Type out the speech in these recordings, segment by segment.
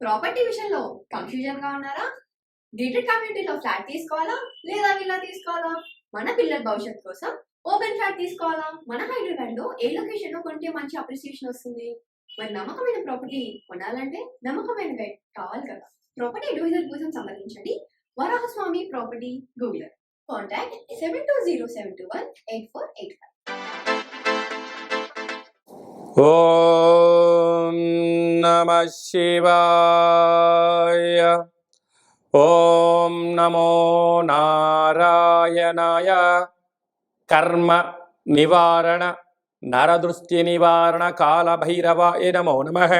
Property విషయంలో confusion గా ఉన్నారా? గేటెడ్ కమ్యూనిటీలో ఫ్లాట్ తీసుకోవాలా లేదా విల్లా తీసుకోవాలా? మన పిల్లల భవిష్యత్ కోసం ఓపెన్ ఫ్లాట్ తీసుకోవాలా? మన హైదరాబాద్ లో ఏ లొకేషన్ లో కొంటే మంచి అప్రిసియేషన్ వస్తుంది? మరి నమ్మకమైన ప్రాపర్టీ కొనాలంటే నమ్మకమైన గైడ్ కావాలి కదా. ప్రాపర్టీ అడ్వైజర్ కోసం సంప్రదించండి వరాహస్వామి ప్రాపర్టీ గూగుల్. కాంటాక్ట్ 7207218485. ఓం నమః శివాయ. ఓం నమో నారాయణాయ. కర్మ నివారణ నరదృష్టి నివారణ కాలభైరవాయ నమో నమః.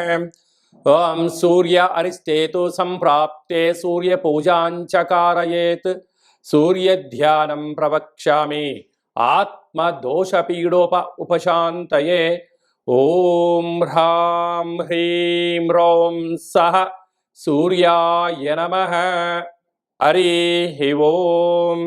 ఓం సూర్య అరిష్టేతు సంప్రాప్తే సూర్య పూజాంచకారయేత్. సూర్య ధ్యానం ప్రవక్ష్యామి ఆత్మదోషపీడోప ఉపశాంతయే. ఓం హ్రాం హ్రీం రోం సహ సూర్యాయ నమః. హరి ఓం.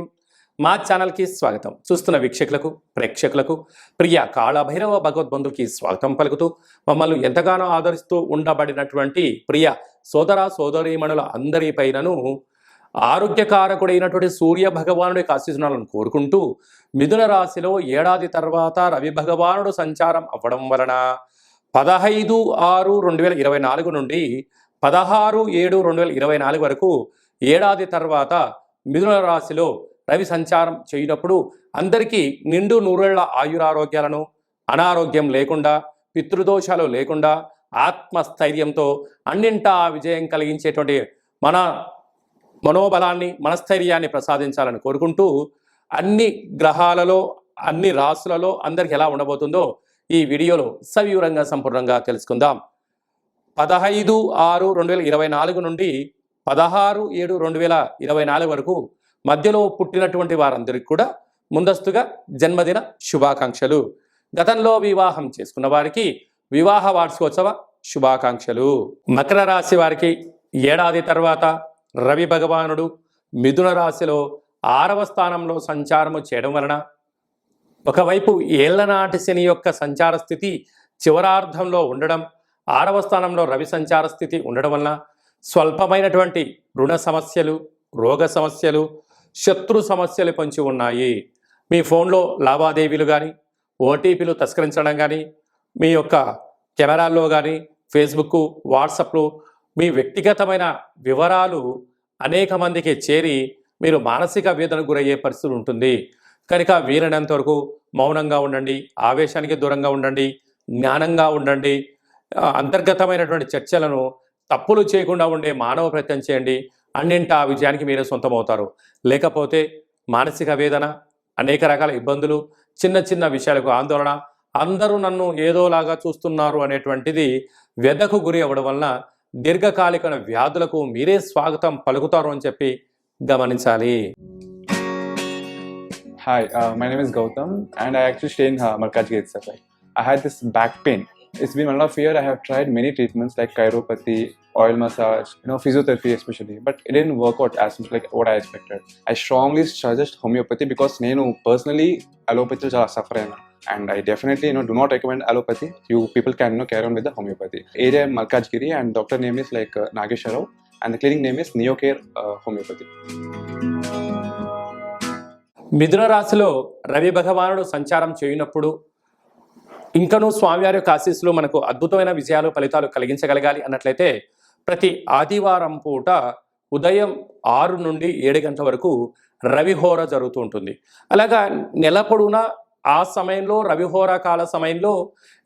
మా ఛానల్కి స్వాగతం. చూస్తున్న వీక్షకులకు ప్రేక్షకులకు ప్రియ కాళభైరవ భగవద్బంధుకి స్వాగతం పలుకుతూ మమ్మల్ని ఎంతగానో ఆదరిస్తూ ఉండబడినటువంటి ప్రియ సోదర సోదరీమణుల అందరి పైనను ఆరోగ్యకారకుడైనటువంటి సూర్య భగవానుడి ఆశీస్సులను కోరుకుంటూ మిథున రాశిలో ఏడాది తర్వాత రవి భగవానుడు సంచారం అవ్వడం వలన 15/6/2024 నుండి 16/7/2024 వరకు ఏడాది తర్వాత మిథున రాశిలో రవి సంచారం చేయనప్పుడు అందరికీ నిండు నూరేళ్ల ఆయురారోగ్యాలను, అనారోగ్యం లేకుండా, పితృదోషాలు లేకుండా, ఆత్మస్థైర్యంతో అన్నింటా విజయం కలిగించేటువంటి మన మనోబలాన్ని, మనస్థైర్యాన్ని ప్రసాదించాలని కోరుకుంటూ అన్ని గ్రహాలలో అన్ని రాశులలో అందరికి ఎలా ఉండబోతుందో ఈ వీడియోలో సవివరంగా సంపూర్ణంగా తెలుసుకుందాం. 15/6/2024 నుండి 16/7/2024 వరకు మధ్యలో పుట్టినటువంటి వారందరికీ కూడా ముందస్తుగా జన్మదిన శుభాకాంక్షలు. గతంలో వివాహం చేసుకున్న వారికి వివాహ వార్షికోత్సవ శుభాకాంక్షలు. మకర రాశి వారికి ఏడాది తర్వాత రవి భగవానుడు మిథున రాశిలో 6వ స్థానంలో సంచారము చేయడం వలన ఒకవైపు ఏళ్లనాటి శని యొక్క సంచార స్థితి చివరార్ధంలో ఉండడం, 6వ స్థానంలో రవి సంచార స్థితి ఉండడం వలన స్వల్పమైనటువంటి రుణ సమస్యలు, రోగ సమస్యలు, శత్రు సమస్యలు పొంచి ఉన్నాయి. మీ ఫోన్లో లావాదేవీలు కానీ, ఓటీపీలు తస్కరించడం కానీ, మీ యొక్క కెమెరాల్లో కానీ, ఫేస్బుక్, వాట్సాప్లో మీ వ్యక్తిగతమైన వివరాలు అనేక మందికి చేరి మీరు మానసిక వేదనకు గురయ్యే పరిస్థితి ఉంటుంది. కనుక వీలైనంత వరకు మౌనంగా ఉండండి, ఆవేశానికి దూరంగా ఉండండి, జ్ఞానంగా ఉండండి. అంతర్గతమైనటువంటి చర్చలను తప్పులు చేయకుండా ఉండే మానవ ప్రయత్నం చేయండి. అన్నింటా విజయానికి మీరే సొంతమవుతారు. లేకపోతే మానసిక వేదన, అనేక రకాల ఇబ్బందులు, చిన్న చిన్న విషయాలకు ఆందోళన, అందరూ నన్ను ఏదోలాగా చూస్తున్నారు అనేటువంటిది వ్యధకు గురి అవ్వడం వలన దీర్ఘకాలిక వ్యాధులకు మీరే స్వాగతం పలుకుతారు అని చెప్పి గమనించాలి. Hi, my name is Gautam and I actually stay in Malkajgiri itself. I had this back pain. It's been 1.5 years. I have tried many treatments like chiropathy, oil massage, physiotherapy especially, but it didn't work out as much like what I expected. I strongly suggest homeopathy because నేను personally allopathy చాలా suffer అయినా. And I definitely do not recommend allopathy. You people can carry on with the homeopathy. Area Malkajgiri and doctor name is like Nageshwar Rao and the clinic name is Neocare Homeopathy. మిథున రాశిలో రవి భగవానుడు సంచారం చేయనప్పుడు ఇంకనూ స్వామివారి యొక్క ఆశీస్సులు మనకు అద్భుతమైన విజయాలు, ఫలితాలు కలిగించగలగాలి అన్నట్లయితే ప్రతి ఆదివారం పూట ఉదయం 6 నుండి 7 గంటల వరకు రవిహోర జరుగుతూ ఉంటుంది. అలాగా నెల పొడవునా ఆ సమయంలో రవిహోర కాల సమయంలో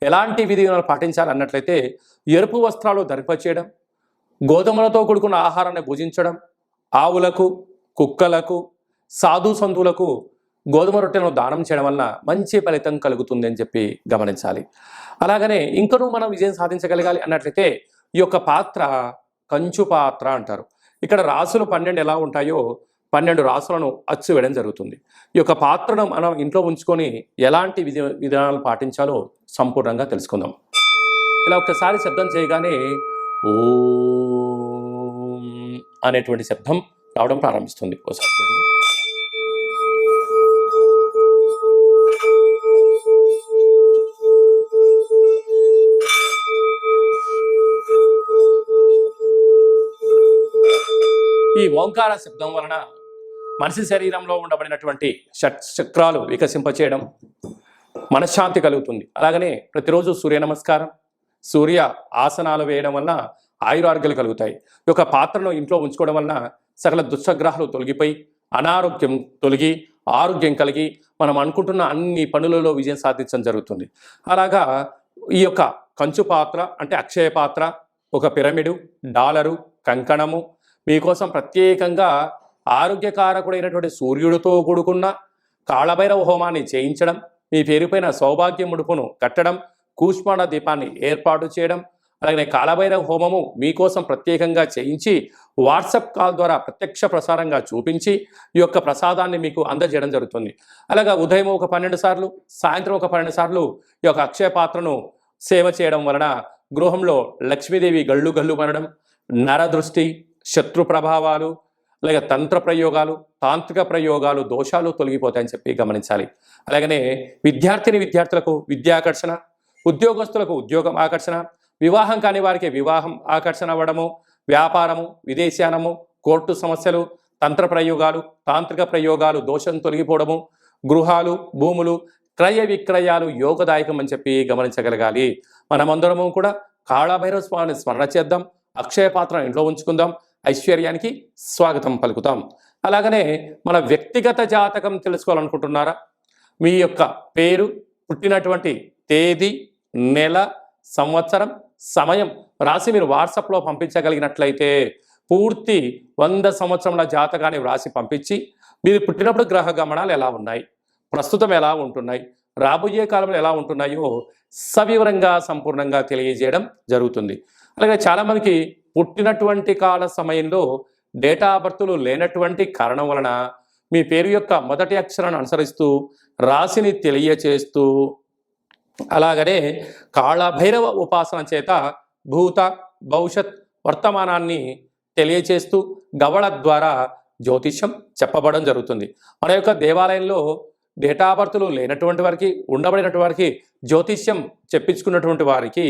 ఎలాంటి విధానాలు పాటించాలన్నట్లయితే ఎరుపు వస్త్రాలు ధరింపచేయడం, గోధుమలతో కూడుకున్న ఆహారాన్ని భుజించడం, ఆవులకు, కుక్కలకు, సాధు సంతులకు గోధుమ రొట్టెను దానం చేయడం వల్ల మంచి ఫలితం కలుగుతుంది అని చెప్పి గమనించాలి. అలాగనే ఇంకనూ మనం విజయం సాధించగలగాలి అన్నట్లయితే ఈ యొక్క పాత్ర కంచు పాత్ర అంటారు. ఇక్కడ రాసులు 12 ఎలా ఉంటాయో 12 రాసులను అచ్చు వేయడం జరుగుతుంది. ఈ యొక్క పాత్రను మనం ఇంట్లో ఉంచుకొని ఎలాంటి విధానాలు పాటించాలో సంపూర్ణంగా తెలుసుకుందాం. ఇలా ఒక్కసారి శబ్దం చేయగానే ఓం అనేటువంటి శబ్దం రావడం ప్రారంభిస్తుంది. ఒకసారి చూడండి. ఈ ఓంకార శబ్దం వలన మనిషి శరీరంలో ఉండబడినటువంటి చక్రాలు వికసింపచేయడం, మనశ్శాంతి కలుగుతుంది. అలాగనే ప్రతిరోజు సూర్య నమస్కారం, సూర్య ఆసనాలు వేయడం వలన ఆయురారోగ్యాలు కలుగుతాయి. ఈ యొక్క పాత్రను ఇంట్లో ఉంచుకోవడం వలన సకల దుశ్శగ్రహాలు తొలగిపోయి అనారోగ్యం తొలగి ఆరోగ్యం కలిగి మనం అనుకుంటున్న అన్ని పనులలో విజయం సాధించడం జరుగుతుంది. అలాగా ఈ యొక్క కంచు పాత్ర అంటే అక్షయ పాత్ర, ఒక పిరమిడు, డాలరు, కంకణము మీకోసం ప్రత్యేకంగా ఆరోగ్యకారకుడైనటువంటి సూర్యుడితో కూడుకున్న కాళభైరవ హోమాన్ని చేయించడం, మీ పేరుపైన సౌభాగ్య ముడుపును కట్టడం, కూష్మాండ దీపాన్ని ఏర్పాటు చేయడం, అలాగే కాళభైరవ హోమము మీకోసం ప్రత్యేకంగా చేయించి వాట్సాప్ కాల్ ద్వారా ప్రత్యక్ష ప్రసారంగా చూపించి ఈ యొక్క ప్రసాదాన్ని మీకు అందజేయడం జరుగుతుంది. అలాగా ఉదయం ఒక 12 సార్లు, సాయంత్రం ఒక 12 సార్లు ఈ యొక్క అక్షయ పాత్రను సేవ చేయడం వలన గృహంలో లక్ష్మీదేవి గళ్ళు గళ్ళు మనడం, నరదృష్టి, శత్రు ప్రభావాలు, అలాగే తంత్ర ప్రయోగాలు, తాంత్రిక ప్రయోగాలు, దోషాలు తొలగిపోతాయని చెప్పి గమనించాలి. అలాగనే విద్యార్థులకు విద్యాకర్షణ, ఉద్యోగస్తులకు ఉద్యోగం ఆకర్షణ, వివాహం కాని వారికి వివాహం ఆకర్షణ అవ్వడము, వ్యాపారము, విదేశానము, కోర్టు సమస్యలు, తంత్ర ప్రయోగాలు, తాంత్రిక ప్రయోగాలు, దోషం తొలగిపోవడము, గృహాలు, భూములు, క్రయ విక్రయాలు యోగదాయకం అని చెప్పి గమనించగలగాలి. మనమందరము కూడా కాళభైరవ స్వామిని స్మరణ చేద్దాం, అక్షయ పాత్ర ఇంట్లో ఉంచుకుందాం, ఐశ్వర్యానికి స్వాగతం పలుకుతాం. అలాగనే మన వ్యక్తిగత జాతకం తెలుసుకోవాలనుకుంటున్నారా? మీ యొక్క పేరు, పుట్టినటువంటి తేదీ, నెల, సంవత్సరం, సమయం రాసి మీరు వాట్సాప్లో పంపించగలిగినట్లయితే పూర్తి 100 సంవత్సరముల జాతకాన్ని వ్రాసి పంపించి మీరు పుట్టినప్పుడు గ్రహ గమనాలు ఎలా ఉన్నాయి, ప్రస్తుతం ఎలా ఉంటున్నాయి, రాబోయే కాలంలో ఎలా ఉంటున్నాయో సవివరంగా సంపూర్ణంగా తెలియజేయడం జరుగుతుంది. అలాగే చాలామందికి పుట్టినటువంటి కాల సమయంలో డేటా బర్త్లు లేనటువంటి కారణం వలన మీ పేరు యొక్క మొదటి అక్షరాన్ని అనుసరిస్తూ రాశిని తెలియచేస్తూ అలాగనే కాళభైరవ ఉపాసన చేత భూత భవిష్యత్ వర్తమానాన్ని తెలియచేస్తూ గవళ ద్వారా జ్యోతిష్యం చెప్పబడడం జరుగుతుంది. మన యొక్క దేవాలయంలో డేటా బర్త్లు లేనటువంటి వారికి, ఉండబడినటువంటి వారికి జ్యోతిష్యం చెప్పించుకున్నటువంటి వారికి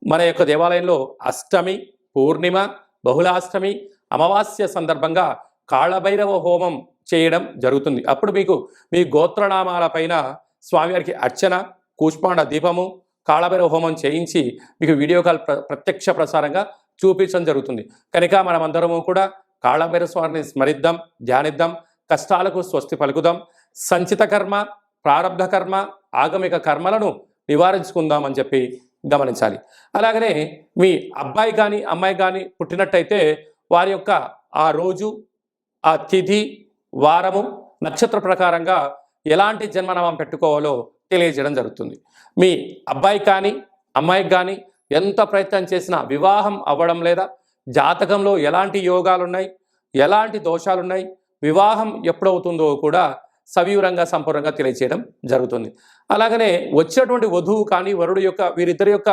మన యొక్క దేవాలయంలో అష్టమి, పూర్ణిమ, బహుళాష్టమి, అమావాస్య సందర్భంగా కాళభైరవ హోమం చేయడం జరుగుతుంది. అప్పుడు మీకు మీ గోత్రనామాల పైన స్వామివారికి అర్చన, కూష్మాండ దీపము, కాళభైరవ హోమం చేయించి మీకు వీడియో కాల్ ప్రత్యక్ష ప్రసారంగా చూపించడం జరుగుతుంది. కనుక మనమందరము కూడా కాళభైరవ స్వామిని స్మరిద్దాం, ధ్యానిద్దాం, కష్టాలకు స్వస్తి పలుకుదాం, సంచిత కర్మ, ప్రారబ్ధ కర్మ, ఆగమిక కర్మలను నివారించుకుందాం అని చెప్పి గమనించాలి. అలాగనే మీ అబ్బాయి కానీ అమ్మాయి కానీ పుట్టినట్టయితే వారి యొక్క ఆ రోజు, ఆ తిథి, వారము, నక్షత్ర ప్రకారంగా ఎలాంటి జన్మనామం పెట్టుకోవాలో తెలియజేయడం జరుగుతుంది. మీ అబ్బాయి కానీ అమ్మాయికి కానీ ఎంత ప్రయత్నం చేసినా వివాహం అవ్వడం లేదా, జాతకంలో ఎలాంటి యోగాలు ఉన్నాయి, ఎలాంటి దోషాలు ఉన్నాయి, వివాహం ఎప్పుడవుతుందో కూడా సవివరంగా సంపూర్ణంగా తెలియజేయడం జరుగుతుంది. అలాగనే వచ్చినటువంటి వధువు కానీ వరుడు యొక్క వీరిద్దరి యొక్క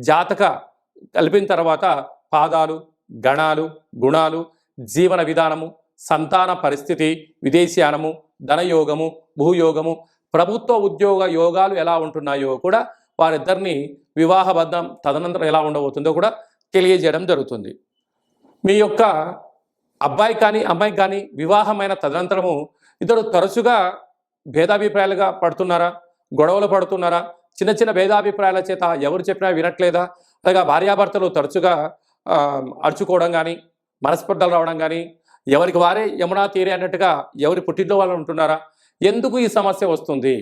జాతక కలిపిన తర్వాత పాదాలు, గణాలు, గుణాలు, జీవన విధానము, సంతాన పరిస్థితి, విదేశీయానము, ధనయోగము, భూయోగము, ప్రభుత్వ ఉద్యోగ యోగాలు ఎలా ఉంటున్నాయో కూడా వారిద్దరిని వివాహబద్ధం తదనంతరం ఎలా ఉండబోతుందో కూడా తెలియజేయడం జరుగుతుంది. మీ యొక్క అబ్బాయి కానీ అమ్మాయి కానీ వివాహమైన తదనంతరము ఇద్దరు తరచుగా భేదాభిప్రాయాలుగా పడుతున్నారా, గొడవలు పడుతున్నారా, చిన్న చిన్న భేదాభిప్రాయాల చేత ఎవరు చెప్పినా వినట్లేదా, అలాగా భార్యాభర్తలు తరచుగా అరుచుకోవడం కానీ, మనస్పర్ధలు రావడం కానీ, ఎవరికి వారే యమునా తీరే అన్నట్టుగా ఎవరి పుట్టింట్లో వాళ్ళు ఉంటున్నారా? ఎందుకు ఈ సమస్య వస్తుంది?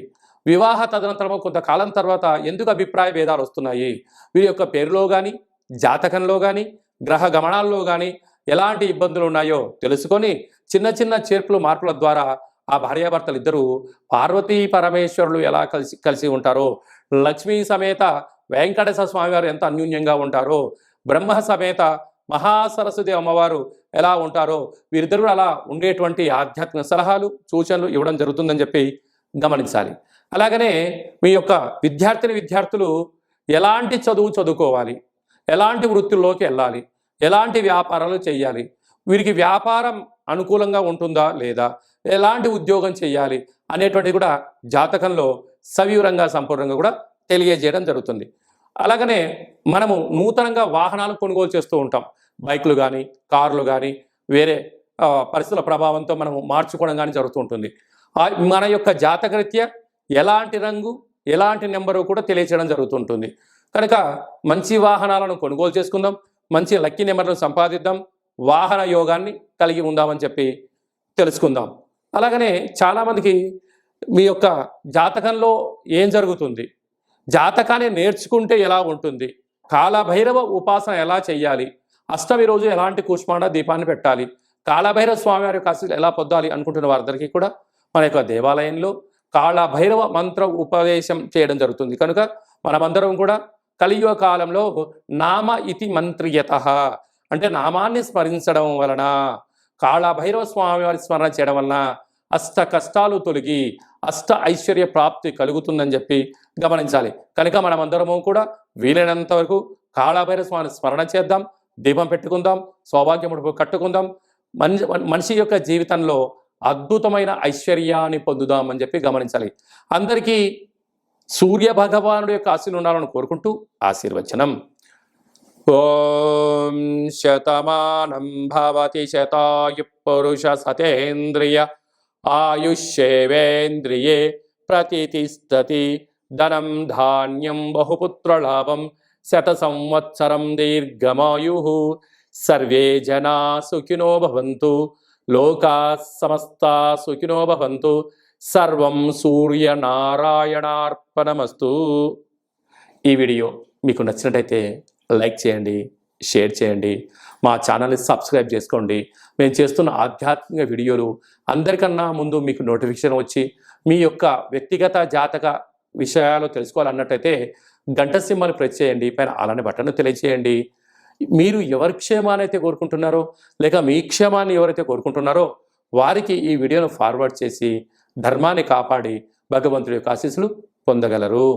వివాహ తదనంతరము కొంతకాలం తర్వాత ఎందుకు అభిప్రాయ భేదాలు వస్తున్నాయి? వీరి యొక్క పేరులో కానీ, జాతకంలో కానీ, గ్రహ గమనాల్లో కానీ ఎలాంటి ఇబ్బందులు ఉన్నాయో తెలుసుకొని చిన్న చిన్న చేర్పులు మార్పుల ద్వారా ఆ భార్యాభర్తలు ఇద్దరు పార్వతీ పరమేశ్వరులు ఎలా కలిసి ఉంటారో, లక్ష్మీ సమేత వెంకటేశ్వర స్వామి వారు ఎంత అన్యూన్యంగా ఉంటారో, బ్రహ్మ సమేత మహాసరస్వతి అమ్మవారు ఎలా ఉంటారో వీరిద్దరు అలా ఉండేటువంటి ఆధ్యాత్మిక సలహాలు, సూచనలు ఇవ్వడం జరుగుతుందని చెప్పి గమనించాలి. అలాగనే మీ యొక్క విద్యార్థులు ఎలాంటి చదువు చదువుకోవాలి, ఎలాంటి వృత్తుల్లోకి వెళ్ళాలి, ఎలాంటి వ్యాపారాలు చేయాలి, వీరికి వ్యాపారం అనుకూలంగా ఉంటుందా లేదా, ఎలాంటి ఉద్యోగం చేయాలి అనేటువంటిది కూడా జాతకంలో సవివరంగా సంపూర్ణంగా కూడా తెలియజేయడం జరుగుతుంది. అలాగనే మనము నూతనంగా వాహనాలు కొనుగోలు చేస్తూ ఉంటాం. బైకులు కానీ, కార్లు కానీ, వేరే పరిస్థితుల ప్రభావంతో మనం మార్చుకోవడం కానీ జరుగుతూ ఉంటుంది. మన యొక్క జాతకరీత్యా ఎలాంటి రంగు ఎలాంటి నెంబరు కూడా తెలియచేయడం జరుగుతుంటుంది. కనుక మంచి వాహనాలను కొనుగోలు చేసుకుందాం, మంచి లక్కీ నెంబర్లను సంపాదిద్దాం, వాహన యోగాన్ని కలిగి ఉందామని చెప్పి తెలుసుకుందాం. అలాగనే చాలామందికి మీ యొక్క జాతకంలో ఏం జరుగుతుంది, జాతకాన్ని నేర్చుకుంటే ఎలా ఉంటుంది, కాలభైరవ ఉపాసన ఎలా చేయాలి, అష్టమి రోజు ఎలాంటి కూష్మాండ దీపాన్ని పెట్టాలి, కాళభైరవ స్వామివారి యొక్క ఆశీస్సులు ఎలా పొందాలి అనుకుంటున్న వారందరికీ కూడా మన యొక్క దేవాలయంలో కాళభైరవ మంత్ర ఉపదేశం చేయడం జరుగుతుంది. కనుక మనమందరం కూడా కలియుగ కాలంలో నామ ఇతి మంత్రియత అంటే నామాన్ని స్మరించడం వలన, కాళభైరవ స్వామివారి స్మరణ చేయడం వలన అష్ట కష్టాలు తొలగి అష్ట ఐశ్వర్య ప్రాప్తి కలుగుతుందని చెప్పి గమనించాలి. కనుక మనమందరము కూడా వీలైనంత వరకు కాళభైరవ స్వామిని స్మరణ చేద్దాం, దీపం పెట్టుకుందాం, సౌభాగ్యముడు కట్టుకుందాం, మనిషి యొక్క జీవితంలో అద్భుతమైన ఐశ్వర్యాన్ని పొందుదామని చెప్పి గమనించాలి. అందరికీ సూర్య భగవానుడి యొక్క ఆశీర్వాదాలు ఉండాలని కోరుకుంటూ ఆశీర్వచనం. ఓం శతమానం భవతి శతాయు పురుష సతేంద్రియ ఆయుష్యేవేంద్రియే ప్రతిష్టతి ధనం ధాన్యం బహుపుత్రలాభం శత సంవత్సరం దీర్ఘమాయు సర్వే జనా సుఖినో భవంతు లోకా సమస్తా సుఖినో భవంతు సర్వం సూర్యనారాయణార్పణమస్తు. ఈ వీడియో మీకు నచ్చినట్టయితే లైక్ చేయండి, షేర్ చేయండి, మా ఛానల్ని సబ్స్క్రైబ్ చేసుకోండి. మేము చేస్తున్న ఆధ్యాత్మిక వీడియోలు అందరికన్నా ముందు మీకు నోటిఫికేషన్ వచ్చి మీ యొక్క వ్యక్తిగత జాతక విషయాలు తెలుసుకోవాలన్నట్టయితే గంట సింబల్ని ప్రెస్ చేయండి, పైన అలానే బటన్ను తెలియచేయండి. మీరు ఎవరి క్షేమాన్ని అయితే కోరుకుంటున్నారో లేక మీ క్షేమాన్ని ఎవరైతే కోరుకుంటున్నారో వారికి ఈ వీడియోను ఫార్వర్డ్ చేసి ధర్మాన్ని కాపాడి భగవంతుడి యొక్క ఆశీస్సులు పొందగలరు.